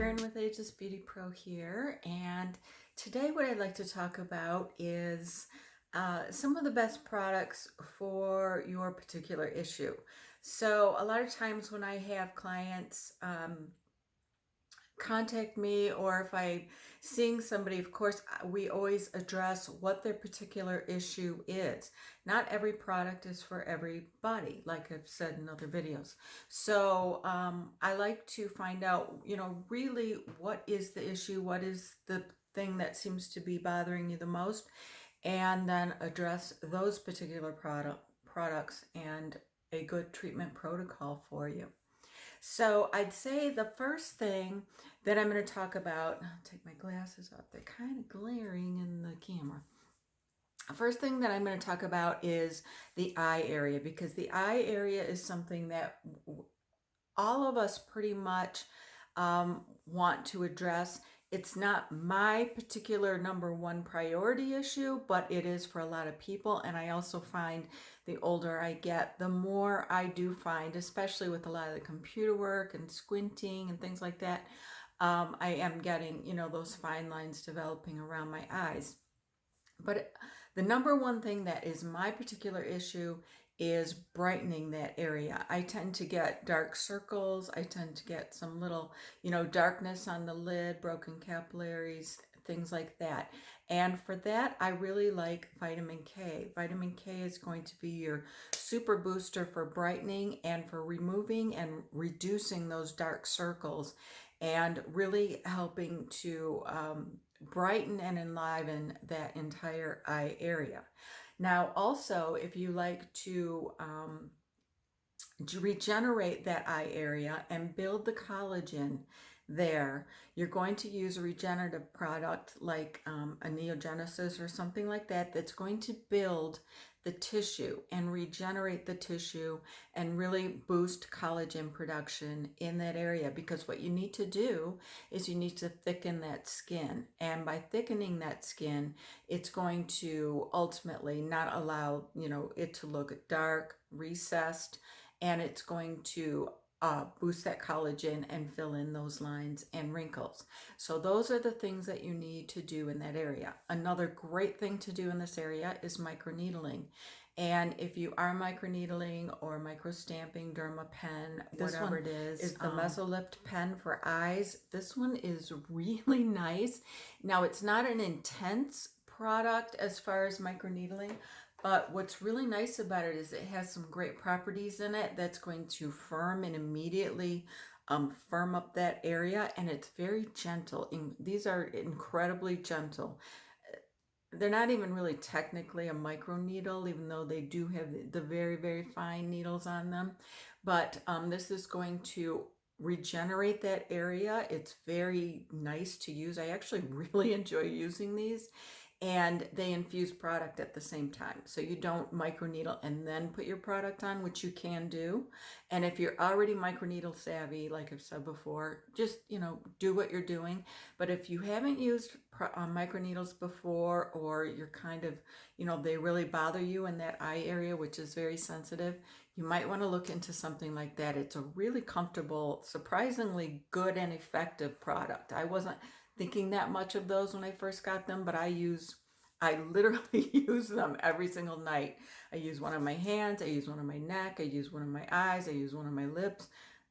Erin with Ageless Beauty Pro here, and today what I'd like to talk about is some of the best products for your particular issue. So a lot of times when I have clients contact me, or if I'm seeing somebody, of course, we always address what their particular issue is. Not every product is for everybody, like I've said in other videos. So I like to find out, really what is the issue, what is the thing that seems to be bothering you the most, and then address those particular products and a good treatment protocol for you. So I'd say the first thing that I'm going to talk about, I'll take my glasses off, they're kind of glaring in the camera. First thing that I'm going to talk about is the eye area, because the eye area is something that all of us pretty much want to address. It's not my particular number one priority issue, but it is for a lot of people. And I also find the older I get, the more I do find, especially with a lot of the computer work and squinting and things like that, I am getting, those fine lines developing around my eyes. But the number one thing that is my particular issue is brightening that area. I tend to get dark circles. I tend to get some little, darkness on the lid, broken capillaries, things like that. And for that, I really like vitamin K. Vitamin K is going to be your super booster for brightening and for removing and reducing those dark circles, and really helping to brighten and enliven that entire eye area. Now, also, if you like to regenerate that eye area and build the collagen there, you're going to use a regenerative product like a Neogenesis or something like that, that's going to build the tissue and regenerate the tissue and really boost collagen production in that area. Because what you need to do is you need to thicken that skin, and by thickening that skin, it's going to ultimately not allow it to look dark, recessed, and it's going to boost that collagen and fill in those lines and wrinkles. So those are the things that you need to do in that area. Another great thing to do in this area is microneedling. And if you are microneedling or microstamping, derma pen, whatever it is the Mesolift pen for eyes. This one is really nice. Now, it's not an intense product as far as microneedling, but what's really nice about it is it has some great properties in it that's going to firm and immediately firm up that area, and it's very gentle. These are incredibly gentle. They're not even really technically a micro needle, even though they do have the very, very fine needles on them. But this is going to regenerate that area. It's very nice to use. I actually really enjoy using these. And they infuse product at the same time. So you don't microneedle and then put your product on, which you can do. And if you're already microneedle savvy, like I've said before, just, do what you're doing. But if you haven't used microneedles before, or you're kind of, they really bother you in that eye area, which is very sensitive, you might want to look into something like that. It's a really comfortable, surprisingly good and effective product. I wasn't thinking that much of those when I first got them, but I literally use them every single night. I use one on my hands, I use one on my neck, I use one on my eyes, I use one on my lips.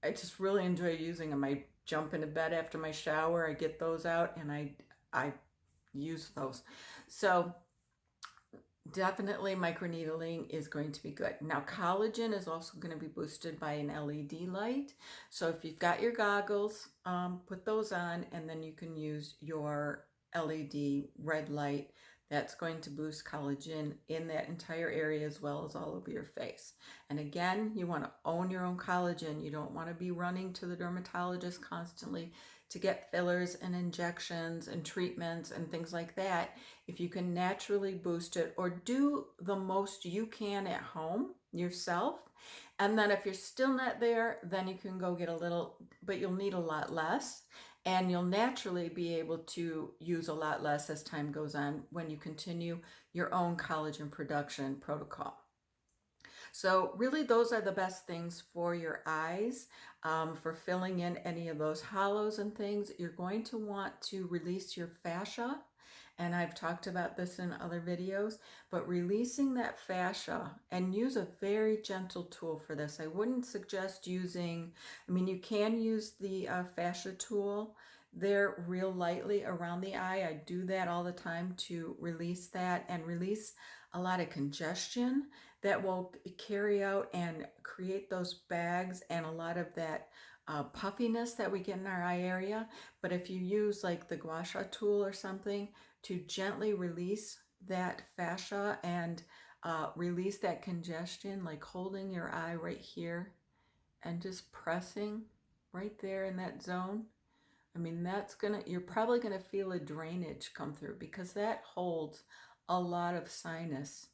I just really enjoy using them. I jump into bed after my shower, I get those out, and I use those. So definitely microneedling is going to be good. Now, collagen is also going to be boosted by an LED light. So if you've got your goggles, put those on, and then you can use your LED red light. That's going to boost collagen in that entire area as well as all over your face. And again, you want to own your own collagen. You don't want to be running to the dermatologist constantly to get fillers and injections and treatments and things like that. If you can naturally boost it, or do the most you can at home yourself, and then if you're still not there, then you can go get a little, but you'll need a lot less, and you'll naturally be able to use a lot less as time goes on when you continue your own collagen production protocol. So really those are the best things for your eyes, for filling in any of those hollows and things. You're going to want to release your fascia. And I've talked about this in other videos, but releasing that fascia, and use a very gentle tool for this. I wouldn't suggest using, I mean, you can use the fascia tool there real lightly around the eye. I do that all the time to release that and release a lot of congestion that will carry out and create those bags and a lot of that puffiness that we get in our eye area. But if you use like the gua sha tool or something to gently release that fascia and release that congestion, like holding your eye right here and just pressing right there in that zone. I mean, you're probably gonna feel a drainage come through because that holds a lot of sinus,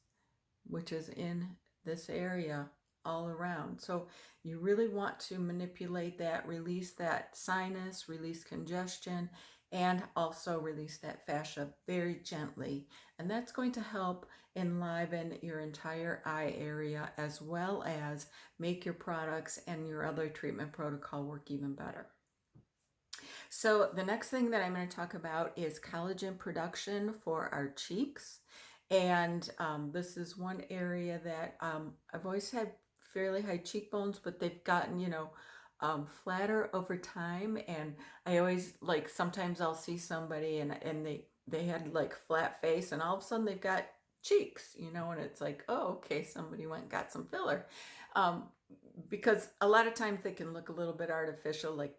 which is in this area all around. So you really want to manipulate that, release that sinus, release congestion, and also release that fascia very gently. And that's going to help enliven your entire eye area as well as make your products and your other treatment protocol work even better. So the next thing that I'm going to talk about is collagen production for our cheeks. And this is one area that I've always had fairly high cheekbones, but they've gotten, flatter over time. And I always like, sometimes I'll see somebody and they had like flat face and all of a sudden they've got cheeks, and it's like, oh, okay, somebody went and got some filler. Because a lot of times they can look a little bit artificial, like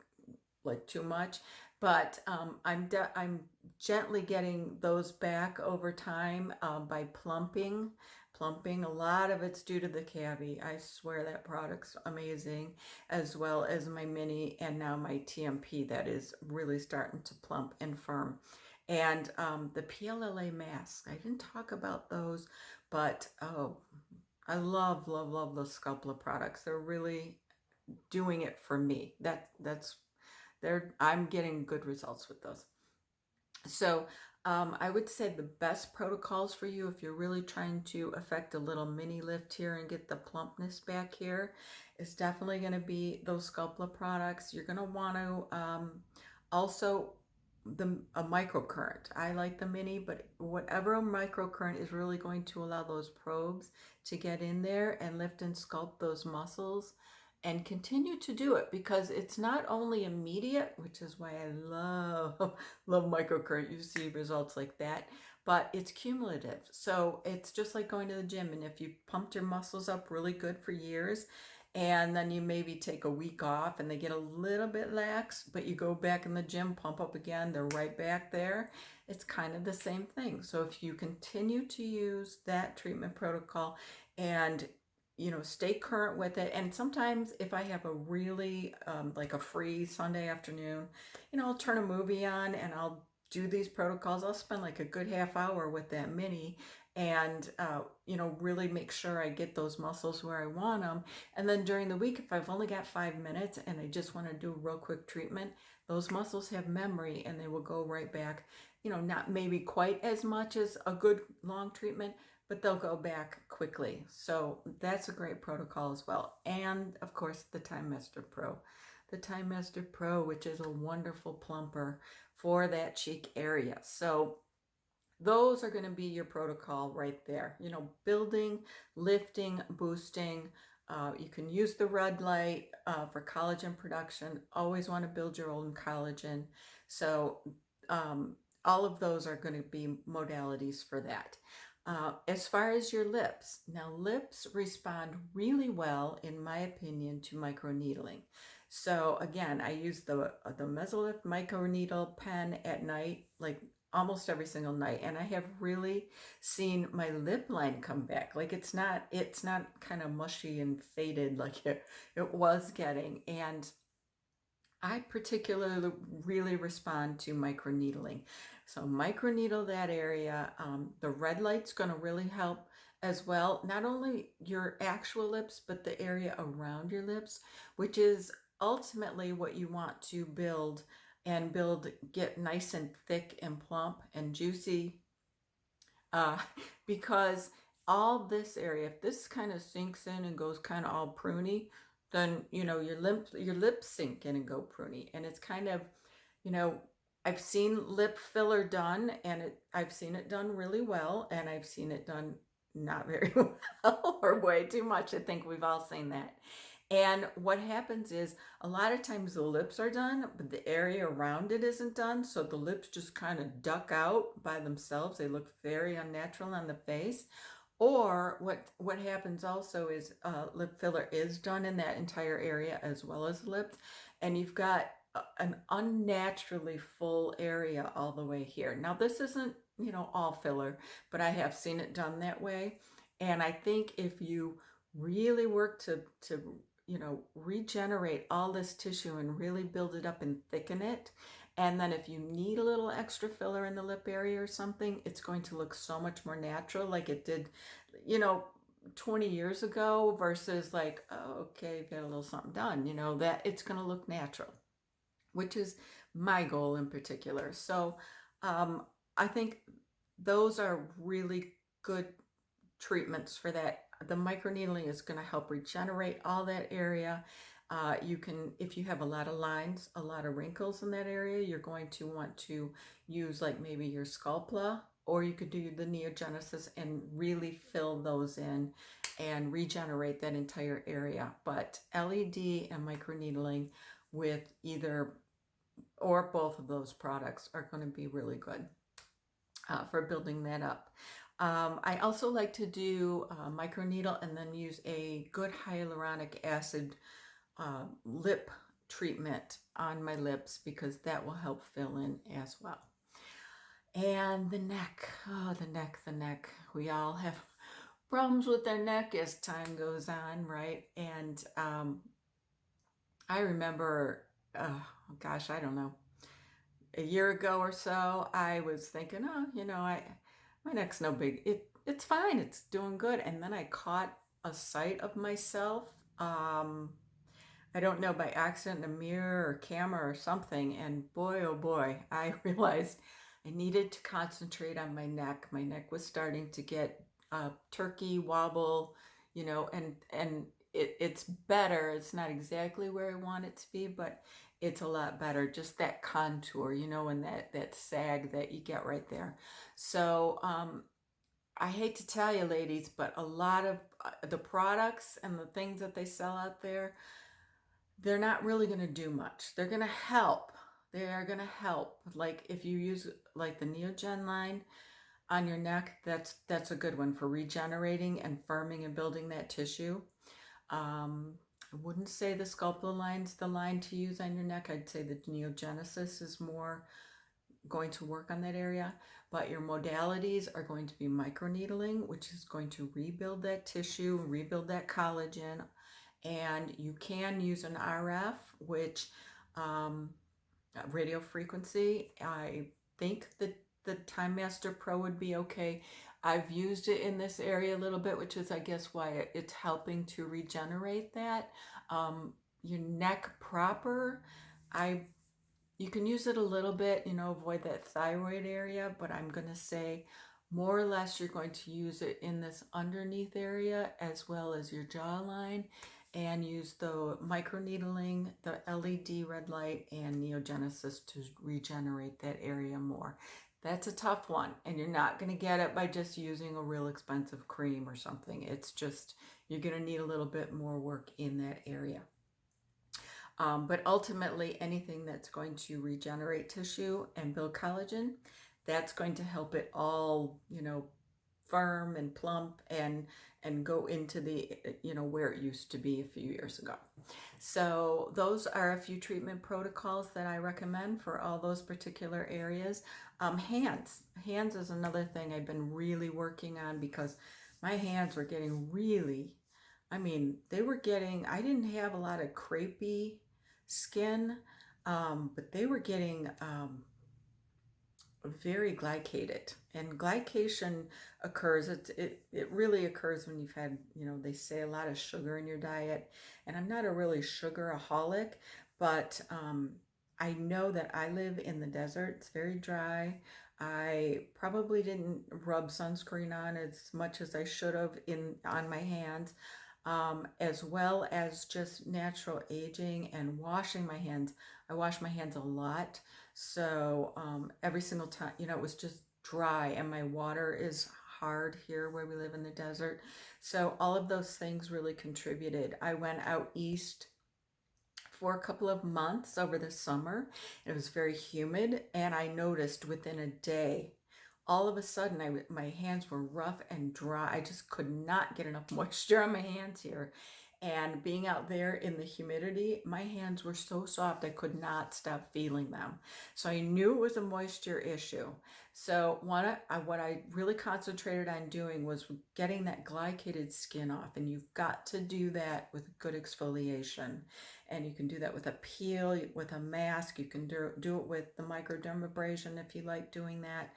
too much, but I'm gently getting those back over time by plumping. A lot of it's due to the Cavi. I swear that product's amazing, as well as my mini and now my TMP that is really starting to plump and firm. And the PLLA masks, I didn't talk about those, but oh, I love the Sculpla products. They're really doing it for me. I'm getting good results with those. So I would say the best protocols for you if you're really trying to affect a little mini lift here and get the plumpness back here is definitely going to be those Sculpla products. You're going to want to also a microcurrent. I like the mini, but whatever microcurrent is really going to allow those probes to get in there and lift and sculpt those muscles, and continue to do it, because it's not only immediate, which is why I love microcurrent. You see results like that, but it's cumulative. So it's just like going to the gym, and if you pumped your muscles up really good for years and then you maybe take a week off and they get a little bit lax, but you go back in the gym, pump up again, they're right back there. It's kind of the same thing. So if you continue to use that treatment protocol and stay current with it. And sometimes if I have a really like a free Sunday afternoon, I'll turn a movie on and I'll do these protocols. I'll spend like a good half hour with that mini and really make sure I get those muscles where I want them. And then during the week, if I've only got 5 minutes and I just want to do a real quick treatment, those muscles have memory and they will go right back. Not maybe quite as much as a good long treatment, but they'll go back quickly. So that's a great protocol as well. And of course, the Time Master Pro. The Time Master Pro, which is a wonderful plumper for that cheek area. So those are going to be your protocol right there. Building, lifting, boosting. You can use the red light for collagen production. Always want to build your own collagen. So all of those are going to be modalities for that. As far as your lips, now lips respond really well, in my opinion, to microneedling. So again, I use the Mesolith microneedle pen at night, like almost every single night, and I have really seen my lip line come back. Like it's not kind of mushy and faded like it was getting. And I particularly really respond to microneedling. So microneedle that area. The red light's going to really help as well. Not only your actual lips, but the area around your lips, which is ultimately what you want to build, get nice and thick and plump and juicy. Because all this area, if this kind of sinks in and goes kind of all pruny, then your lips sink in and go pruny. And it's kind of, you know, I've seen lip filler done, and I've seen it done really well, and I've seen it done not very well or way too much. I think we've all seen that. And what happens is a lot of times the lips are done, but the area around it isn't done. So the lips just kind of duck out by themselves. They look very unnatural on the face. Or what happens also is lip filler is done in that entire area as well as the lips, and you've got an unnaturally full area all the way here. Now this isn't, all filler, but I have seen it done that way. And I think if you really work to regenerate all this tissue and really build it up and thicken it, and then if you need a little extra filler in the lip area or something, it's going to look so much more natural, like it did, you know, 20 years ago versus like, oh, okay, you've got a little something done, that it's going to look natural, which is my goal in particular. So I think those are really good treatments for that. The microneedling is going to help regenerate all that area. You can, if you have a lot of lines, a lot of wrinkles in that area, you're going to want to use like maybe your Sculptra, or you could do the Neogenesis and really fill those in and regenerate that entire area. But LED and microneedling with either or both of those products are going to be really good for building that up. I also like to do microneedle and then use a good hyaluronic acid lip treatment on my lips, because that will help fill in as well. And the neck, the neck. We all have problems with their neck as time goes on, right? And I remember, gosh, I don't know, a year ago or so, I was thinking, my neck's no big. It's fine. It's doing good. And then I caught a sight of myself. I don't know, by accident in a mirror or camera or something. And boy, oh boy, I realized I needed to concentrate on my neck. My neck was starting to get turkey wobble, and it's better. It's not exactly where I want it to be, but it's a lot better. Just that contour, and that sag that you get right there. So I hate to tell you, ladies, but a lot of the products and the things that they sell out there, they're not really going to do much. They're going to help. They are going to help. Like if you use like the Neogen line on your neck, that's a good one for regenerating and firming and building that tissue. I wouldn't say the Sculptra line's the line to use on your neck. I'd say the Neogenesis is more going to work on that area. But your modalities are going to be microneedling, which is going to rebuild that tissue, rebuild that collagen. And you can use an RF, which radio frequency. I think that the Time Master Pro would be okay. I've used it in this area a little bit, which is, I guess, why it's helping to regenerate that. Your neck proper, you can use it a little bit, avoid that thyroid area, but I'm going to say more or less you're going to use it in this underneath area as well as your jawline, and use the microneedling, the LED red light, and Neogenesis to regenerate that area more. That's a tough one, and you're not going to get it by just using a real expensive cream or something. It's just, you're going to need a little bit more work in that area. But ultimately, anything that's going to regenerate tissue and build collagen, that's going to help it all, firm and plump and go into the, where it used to be a few years ago. So those are a few treatment protocols that I recommend for all those particular areas. Hands is another thing I've been really working on, because my hands were getting really, I didn't have a lot of crepey skin, but they were getting very glycated. And glycation occurs, it really occurs when you've had, they say a lot of sugar in your diet. And I'm not a really sugaraholic, but I know that I live in the desert. It's very dry. I probably didn't rub sunscreen on as much as I should have on my hands, as well as just natural aging and washing my hands. I wash my hands a lot, so every single time, it was just dry, and my water is hard here where we live in the desert. So all of those things really contributed. I went out east for a couple of months over the summer. It was very humid, and I noticed within a day, all of a sudden, my hands were rough and dry. I just could not get enough moisture on my hands here. And being out there in the humidity, my hands were so soft I could not stop feeling them. So I knew it was a moisture issue. So what I really concentrated on doing was getting that glycated skin off, and you've got to do that with good exfoliation. And you can do that with a peel, with a mask. You can do it with the microdermabrasion if you like doing that.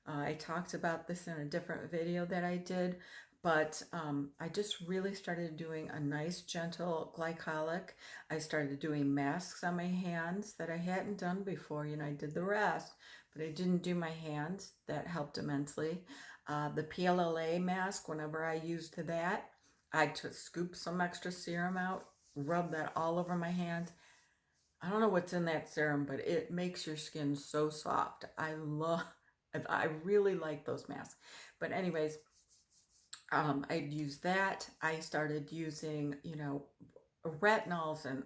I talked about this in a different video that I did, but I just really started doing a nice gentle glycolic. I started doing masks on my hands that I hadn't done before. I did the rest, but I didn't do my hands. That helped immensely. The PLLA mask, whenever I used that, I just scooped some extra serum out, rub that all over my hands. I don't know what's in that serum, but it makes your skin so soft. I really like those masks. But anyways, I'd use that. I started using, retinols and,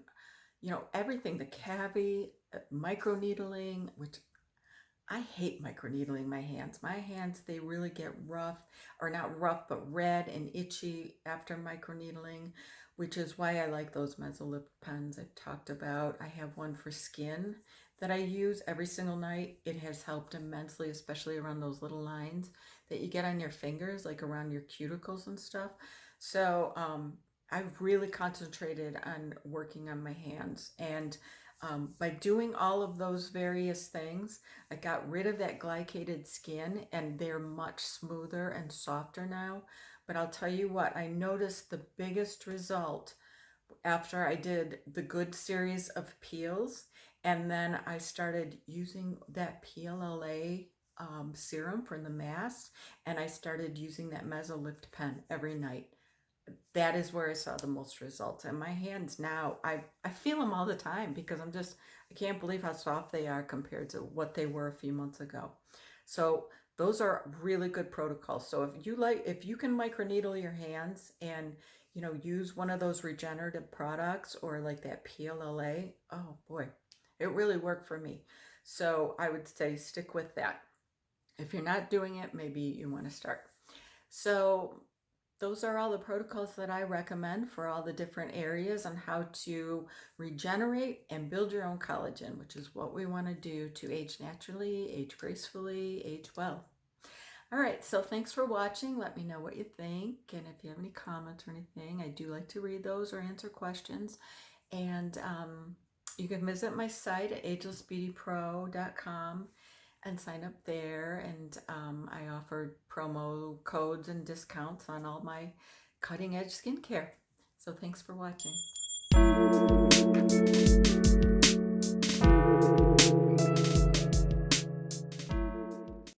everything, the Cavi, microneedling, which I hate microneedling my hands. My hands, they really get rough, or not rough, but red and itchy after microneedling, which is why I like those mesolip pens I've talked about. I have one for skin that I use every single night. It has helped immensely, especially around those little lines that you get on your fingers, like around your cuticles and stuff. So I've really concentrated on working on my hands, and by doing all of those various things, I got rid of that glycated skin, and they're much smoother and softer now. But I'll tell you what, I noticed the biggest result after I did the good series of peels, and then I started using that PLLA serum for the mask, and I started using that Mesolift pen every night. That is where I saw the most results. And my hands now, I feel them all the time, because I can't believe how soft they are compared to what they were a few months ago. So those are really good protocols. So if you can microneedle your hands and, use one of those regenerative products, or like that PLLA, oh boy, it really worked for me. So I would say stick with that. If you're not doing it, maybe you want to start. So those are all the protocols that I recommend for all the different areas on how to regenerate and build your own collagen, which is what we want to do to age naturally, age gracefully, age well. All right, so thanks for watching. Let me know what you think, and if you have any comments or anything, I do like to read those or answer questions. And you can visit my site at agelessbeautypro.com and sign up there, and I offer promo codes and discounts on all my cutting edge skincare. So thanks for watching.